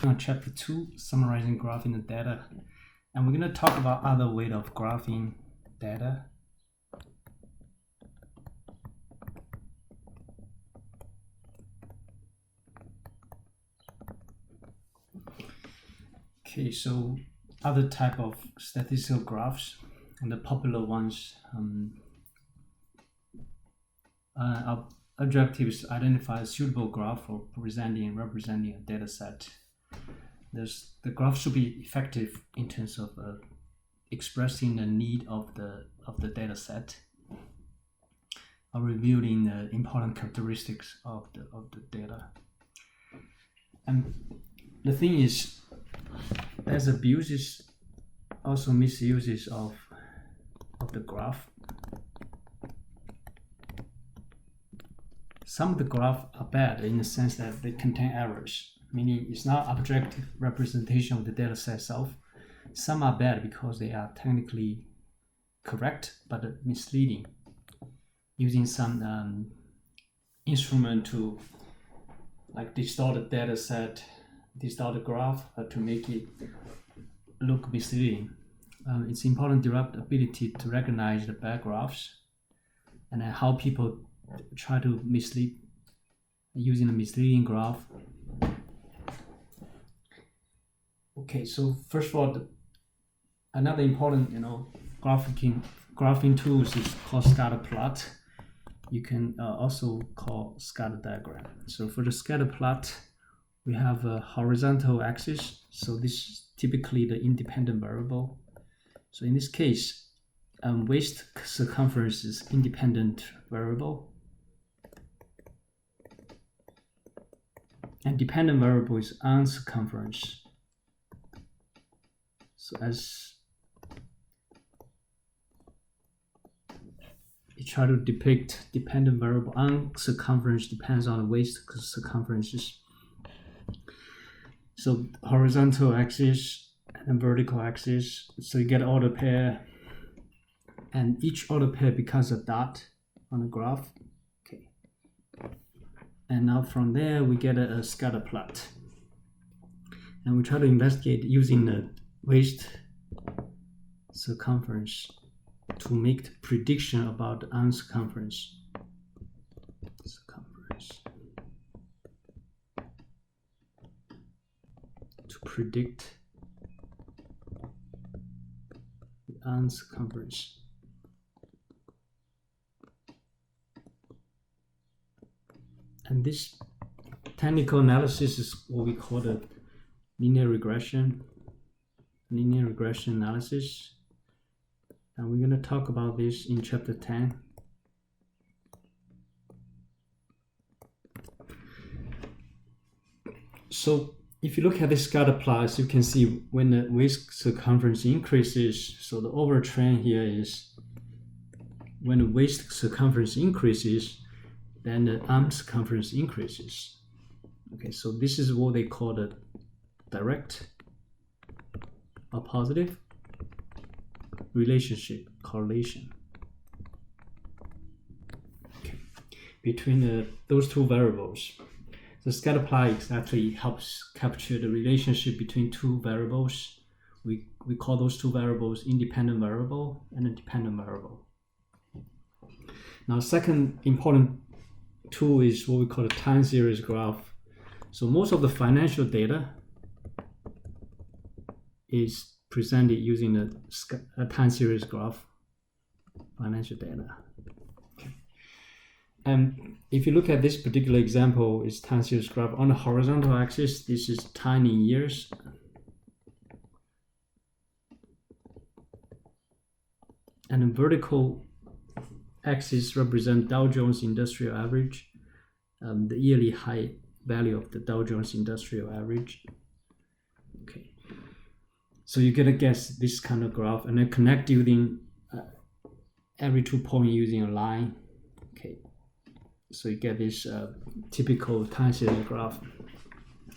on chapter 2, summarizing graphing the data. And we're going to talk about other way of graphing data. Okay, so other type of statistical graphs, and the popular ones, our objective is to identify a suitable graph for presenting and representing a data set. The graph should be effective in terms of expressing the need of the data set, or revealing the important characteristics of the data. And the thing is, there's abuses, also misuses of the graph. Some of the graphs are bad in the sense that they contain errors, meaning it's not objective representation of the data set itself. Some are bad because they are technically correct but misleading, using some instrument to like distort the data set, distort the graph to make it look misleading. It's important to develop the ability to recognize the bad graphs and how people try to mislead using a misleading graph. Okay, so first of all, another important graphing tools is called scatter plot. You can also call scatter diagram. So for the scatter plot, we have a horizontal axis. So this is typically the independent variable. So in this case, waist circumference is independent variable, and dependent variable is arm circumference. So as you try to depict dependent variable, arm circumference depends on the waist circumferences. So horizontal axis and vertical axis. So you get order pair, and each order pair becomes a dot on the graph. Okay. And now from there we get a scatter plot, and we try to investigate using the waist circumference to make the prediction about the arm circumference. To predict the arm circumference. And this technical analysis is what we call the linear regression analysis. And we're going to talk about this in chapter 10. So if you look at the scatter plots, you can see when the waist circumference increases, so the overall trend here is when the waist circumference increases, then the arm circumference increases. Okay, so this is what they call the direct or positive relationship, correlation, okay, between those two variables. The scatter plot actually helps capture the relationship between two variables. We call those two variables independent variable and a dependent variable. Now, second important tool is what we call a time series graph. So most of the financial data is presented using a time series graph, financial data. Okay. And if you look at this particular example, it's time series graph. On the horizontal axis, this is time in years. And the vertical axis represents Dow Jones Industrial Average, the yearly high value of the Dow Jones Industrial Average. Okay. So you get a guess this kind of graph, and then connect using every 2 points using a line. Okay, so you get this typical time series graph,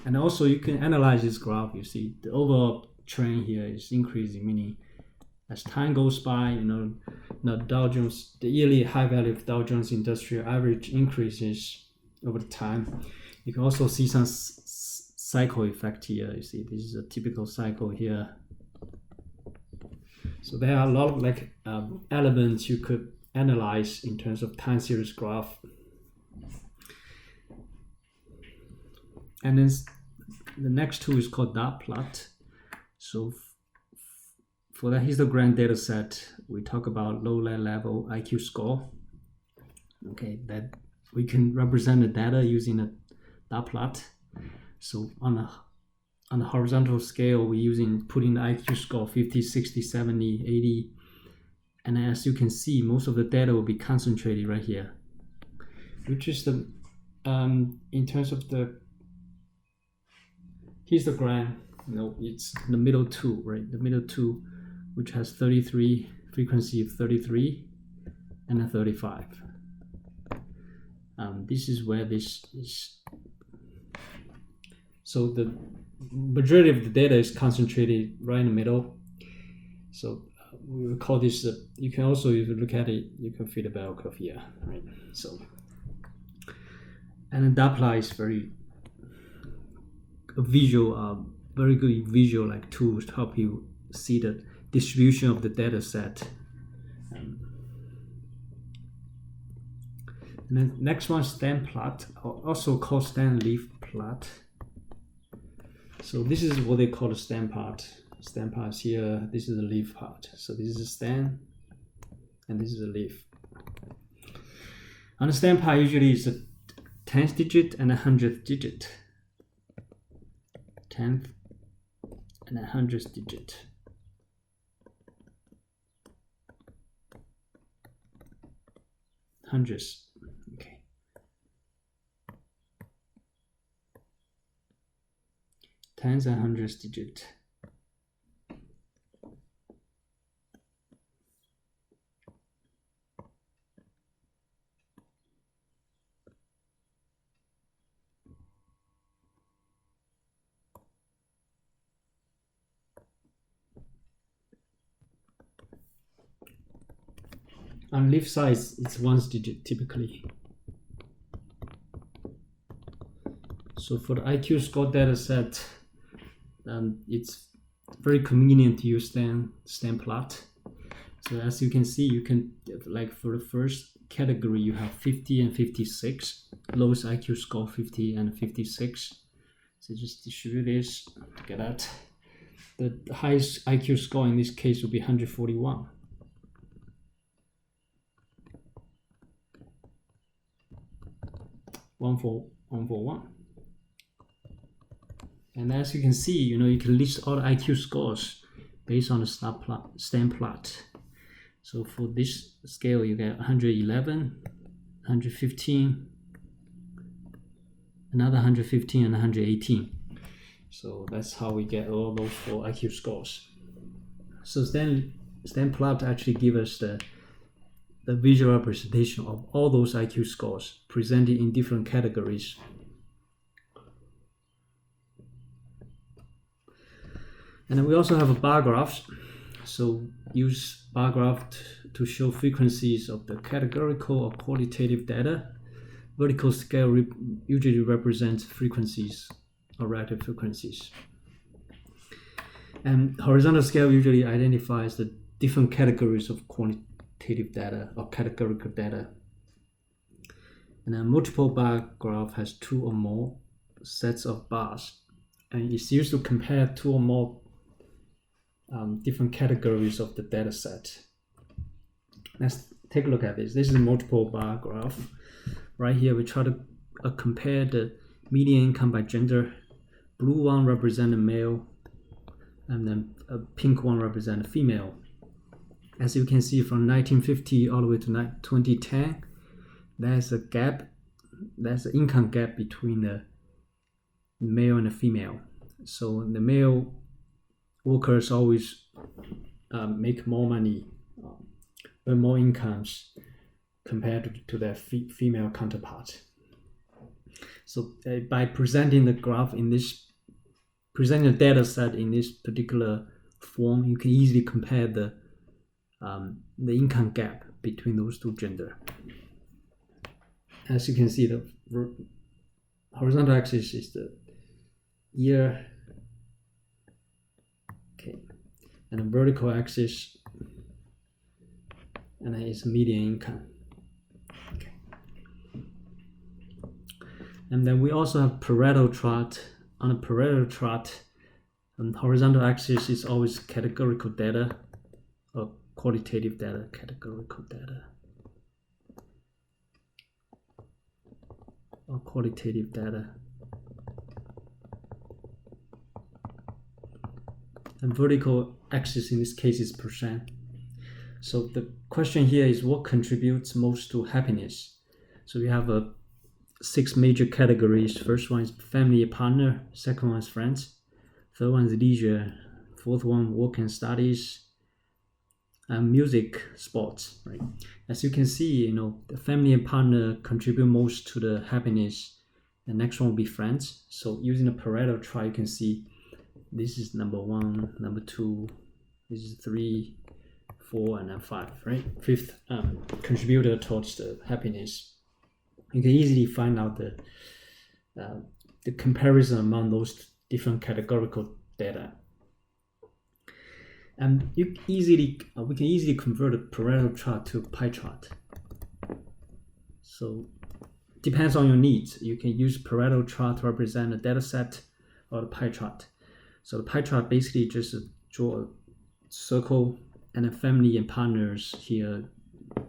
and also you can analyze this graph. You see the overall trend here is increasing, meaning as time goes by, the yearly high value of Dow Jones Industrial Average increases over time. You can also see some cycle effect here. You see, this is a typical cycle here. So there are a lot of like elements you could analyze in terms of time series graph. And then the next tool is called dot plot. So for the histogram data set, we talk about low level IQ score. Okay, that we can represent the data using a dot plot. So on a horizontal scale, we're putting the IQ score 50, 60, 70, 80. And as you can see, most of the data will be concentrated right here, which is the, in terms of the histogram, it's the middle two, right? The middle two, which has 33, frequency of 33 and a 35. This is where this is. So the majority of the data is concentrated right in the middle. So we will call this, you can also, if you look at it, you can fit a bell curve here, right? So, and then dot plot is very very good visual like tools to help you see the distribution of the data set. And then next one, stand plot, also called stand leaf plot. So this is what they call the stand part. Stand part is here. This is the leaf part. So this is a stand, and this is a leaf. On the stand part, usually it's a 10th digit and a 100th digit. 10th and a 100th digit. Hundredths. Okay. Tens and hundredths digit. On leaf size, it's 1 digit typically. So for the IQ score data set, it's very convenient to use stand plot. So as you can see, you can, like for the first category, you have 50 and 56. Lowest IQ score 50 and 56. So just distribute this, look at that. The highest IQ score in this case will be 141. One for one. And as you can see, you can list all the IQ scores based on the stand plot. So for this scale, you get 111, 115, another 115, and 118. So that's how we get all those 4 IQ scores. So stand plot actually give us the visual representation of all those IQ scores presented in different categories. And then we also have a bar graph. So use bar graph to show frequencies of the categorical or qualitative data. Vertical scale usually represents frequencies or relative frequencies. And horizontal scale usually identifies the different categories of quantitative data or categorical data. And a multiple bar graph has 2 or more sets of bars, and it's used to compare 2 or more different categories of the data set. Let's take a look at this. This is a multiple bar graph. Right here, we try to compare the median income by gender. Blue one represents a male, and then a pink one represents a female. As you can see, from 1950 all the way to 2010, there's a gap. There's an income gap between the male and the female. So the male workers always make more money, earn more incomes compared to their female counterpart. So by presenting the graph presenting the data set in this particular form, you can easily compare the income gap between those 2 genders. As you can see, the horizontal axis is year. Okay, and the vertical axis, and then it's median income. Okay, and then we also have Pareto chart. On a Pareto chart, horizontal axis is always categorical data or qualitative data, categorical data or qualitative data. And vertical axis in this case is percent. So the question here is what contributes most to happiness? So we have 6 major categories. First one is family and partner, second one is friends, third one is leisure, fourth one work and studies, and music, sports, right? As you can see, the family and partner contribute most to the happiness. The next one will be friends. So using the Pareto chart, you can see this is number 1, number 2, this is 3, 4, and then 5, right? Fifth contributor towards the happiness. You can easily find out the comparison among those different categorical data. And we can easily convert a Pareto chart to a pie chart. So depends on your needs. You can use Pareto chart to represent a data set or the pie chart. So the pie chart basically just draw a circle, and the family and partners here,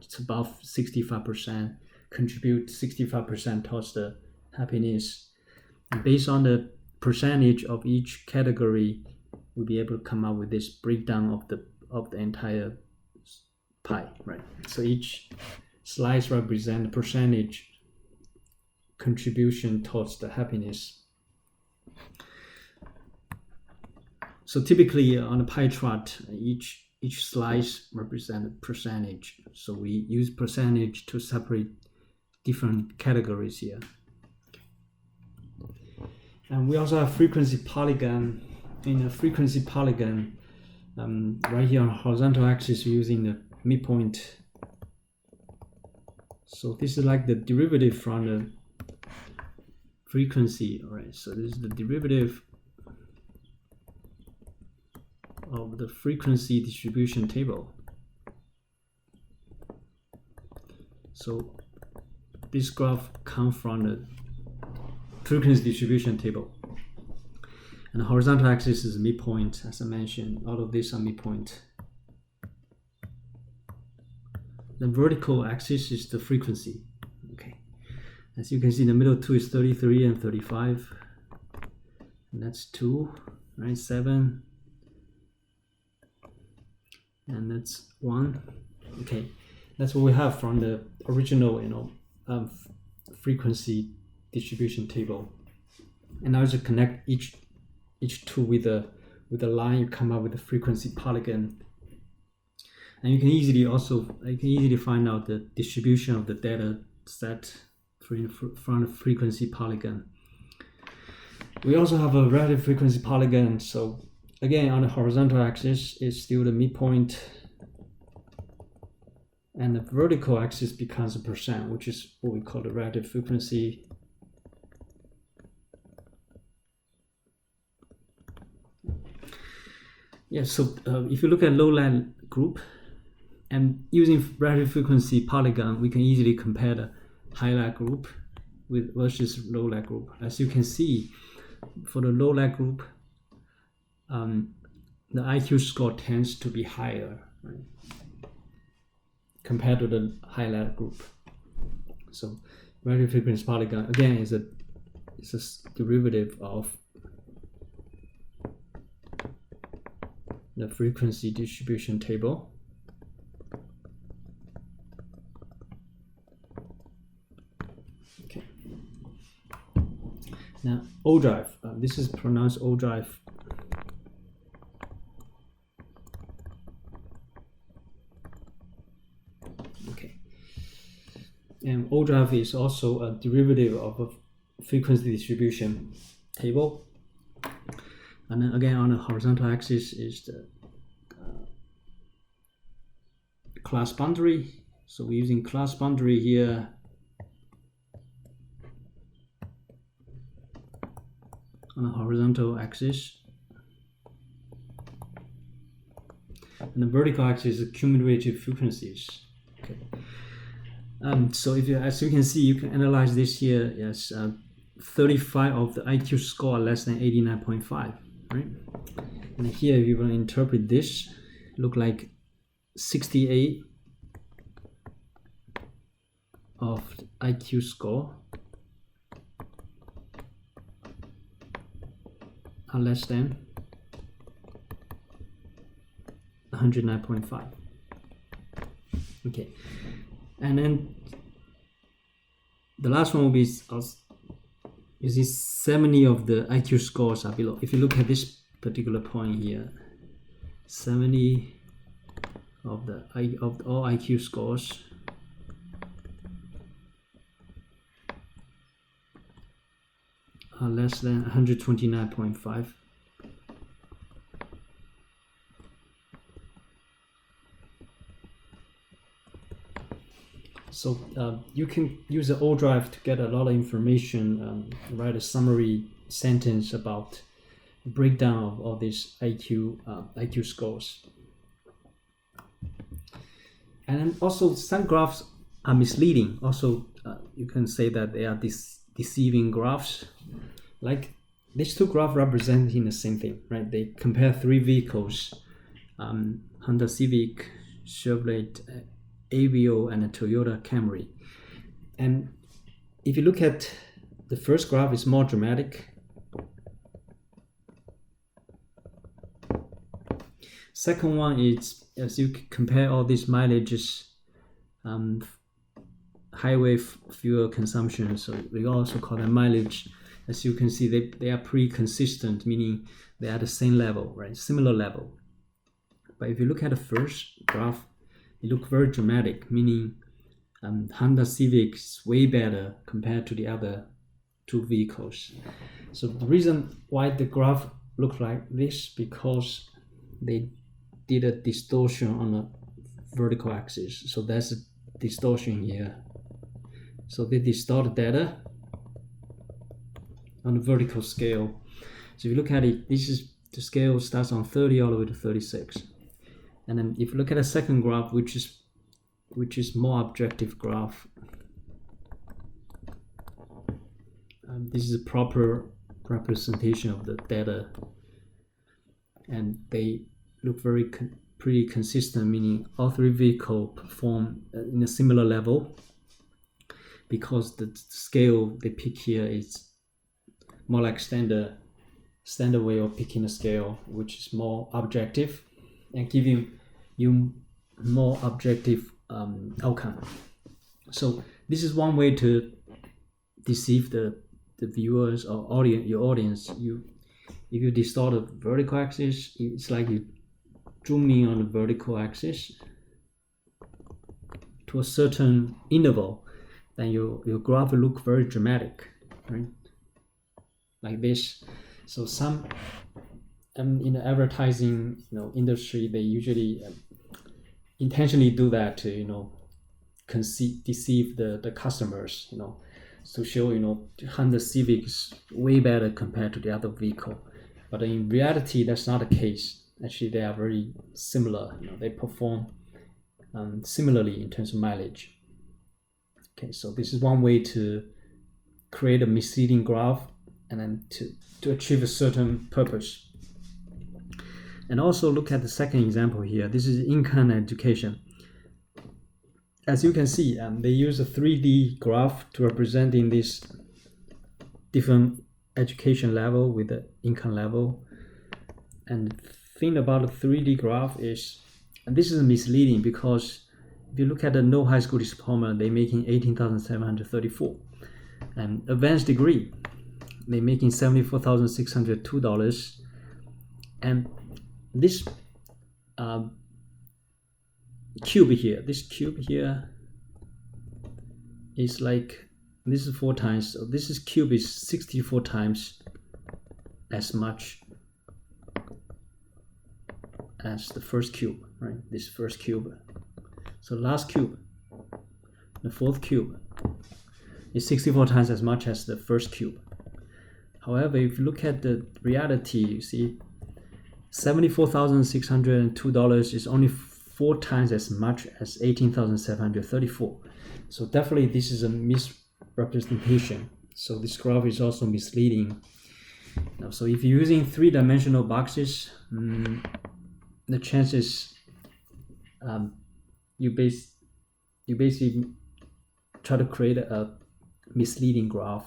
it's above 65%, contribute 65% towards the happiness. And based on the percentage of each category, we'll be able to come up with this breakdown of the entire pie, right? So each slice represents the percentage contribution towards the happiness. So typically on a pie chart, each slice represents a percentage. So we use percentage to separate different categories here. And we also have frequency polygon. In a frequency polygon, right here on horizontal axis, we're using the midpoint. So this is like the derivative from the frequency, all right? So this is the derivative of the frequency distribution table. So this graph comes from the frequency distribution table. And the horizontal axis is midpoint, as I mentioned. All of these are midpoint. The vertical axis is the frequency. Okay. As you can see, the middle two is 33 and 35. And that's 2, right? 7. And that's 1. Okay. That's what we have from the original, frequency distribution table. And now just connect each two with a line, you come up with a frequency polygon. And you can easily find out the distribution of the data set from the frequency polygon. We also have a relative frequency polygon. So again, on the horizontal axis is still the midpoint, and the vertical axis becomes a percent, which is what we call the relative frequency. Yeah, so if you look at lowland group, and using relative frequency polygon, we can easily compare the highlight group versus lowland group. As you can see, for the lowland group, the IQ score tends to be higher, right, compared to the highlight group. So relative frequency polygon again is a derivative of the frequency distribution table. Okay. Now O drive. This is pronounced O drive. Okay. And O drive is also a derivative of a frequency distribution table. And then again, on the horizontal axis is the class boundary. So we're using class boundary here on the horizontal axis. And the vertical axis is cumulative frequencies. Okay. So if you, as you can see, you can analyze this here as 35 of the IQ score less than 89.5, right? And here, if you want to interpret this, look like 68 of IQ score are less than 109.5. Okay, and then the last one will be, you see 70 of the IQ scores are below. If you look at this particular point here, 70 of all IQ scores are less than 129.5. So you can use the O drive to get a lot of information, write a summary sentence about the breakdown of all these IQ scores. And then also some graphs are misleading. Also, you can say that they are deceiving graphs. Like these two graphs representing the same thing, right? They compare three vehicles, Honda Civic, Chevrolet Aveo, and a Toyota Camry. And if you look at the first graph, it's more dramatic. Second one is, as you compare all these mileages, highway fuel consumption, so we also call them mileage. As you can see, they are pretty consistent, meaning they are at the same level, right? Similar level. But if you look at the first graph, it looks very dramatic, meaning Honda Civic is way better compared to the other two vehicles. So the reason why the graph looks like this, because they did a distortion on the vertical axis. So that's a distortion here. So they distort data on the vertical scale. So if you look at it, this is the scale starts on 30 all the way to 36. And then if you look at a second graph, which is more objective graph, this is a proper representation of the data, and they look pretty consistent, meaning all three vehicles perform in a similar level, because the scale they pick here is more like standard way of picking a scale, which is more objective and giving you more objective outcome. So this is one way to deceive the viewers or your audience. If you distort the vertical axis, it's like you zoom in on the vertical axis to a certain interval, then your graph will look very dramatic, right? Like this. So some in the advertising industry, they usually intentionally do that to deceive the customers, to show Honda Civic is way better compared to the other vehicle. But in reality, that's not the case. Actually, they are very similar. They perform similarly in terms of mileage. Okay, so this is one way to create a misleading graph and then to achieve a certain purpose. And also look at the second example here. This is income and education. As you can see, they use a 3D graph to represent in this different education level with the income level. And the thing about the 3D graph is, and this is misleading, because if you look at the no high school diploma, they're making $18,734. And advanced degree, they're making $74,602. And this cube here is like, this is 4 times, so this cube is 64 times as much as the first cube, right? This first cube. So last cube, the fourth cube, is 64 times as much as the first cube. However, if you look at the reality, you see $74,602 is only 4 times as much as 18,734. So definitely this is a misrepresentation. So this graph is also misleading. Now, so if you're using 3-dimensional boxes, the chances you basically try to create a misleading graph.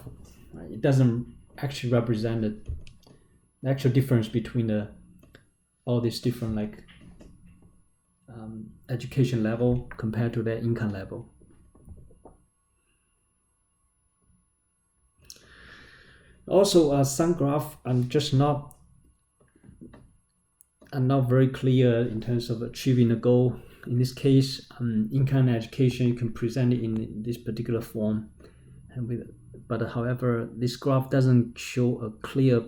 Right? It doesn't actually represent the actual difference between all these different education level compared to their income level. Also, some graphs are not very clear in terms of achieving a goal. In this case, income and education, you can present it in this particular form, but however, this graph doesn't show a clear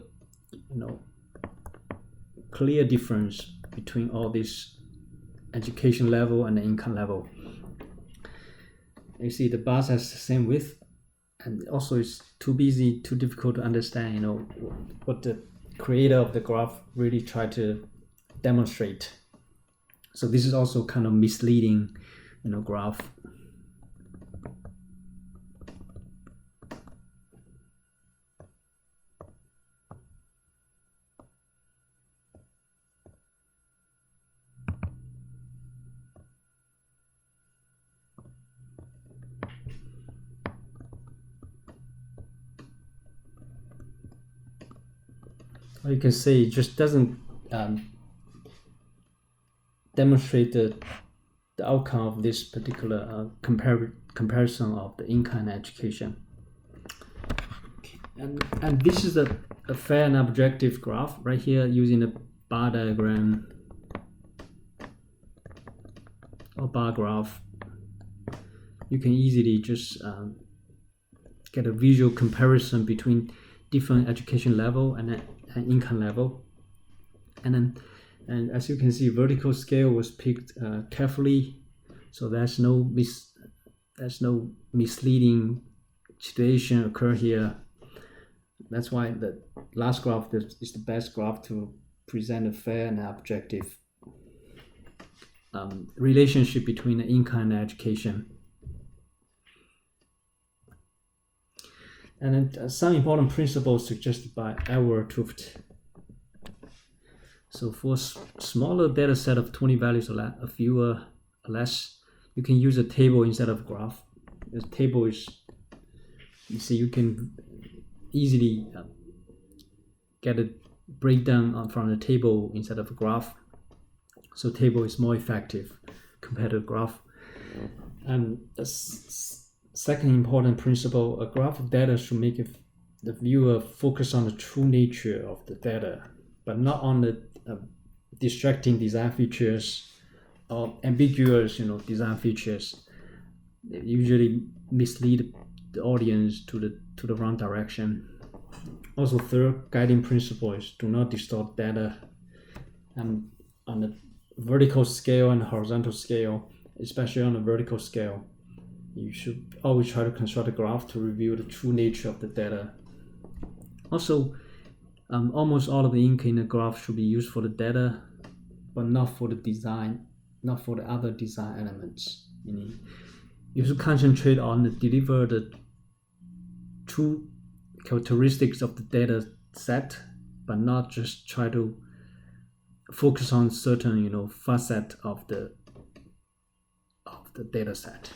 difference between all these education level and the income level. You see the bars has the same width, and also it's too difficult to understand, what the creator of the graph really tried to demonstrate. So this is also kind of misleading, graph. You can say it just doesn't demonstrate the outcome of this particular comparison of the income and education. And this is a fair and objective graph right here using a bar diagram or bar graph. You can easily just get a visual comparison between different education level and income level, and as you can see, vertical scale was picked carefully, so there's no misleading situation occur here. That's why the last graph is the best graph to present a fair and objective relationship between the income and education. And then some important principles suggested by Edward Tufte. So for smaller data set of 20 values or fewer or less, you can use a table instead of a graph. The table is, you see, you can easily get a breakdown from the table instead of a graph. So table is more effective compared to a graph. And second important principle, a graph of data should make the viewer focus on the true nature of the data, but not on the distracting design features or ambiguous, design features. They usually mislead the audience to the wrong direction. Also, third guiding principle is do not distort data. And on the vertical scale and horizontal scale, especially on the vertical scale, you should always try to construct a graph to reveal the true nature of the data. Also, almost all of the ink in the graph should be used for the data, but not for the design, not for the other design elements. Meaning, you should concentrate on deliver the true characteristics of the data set, but not just try to focus on certain, facet of the data set.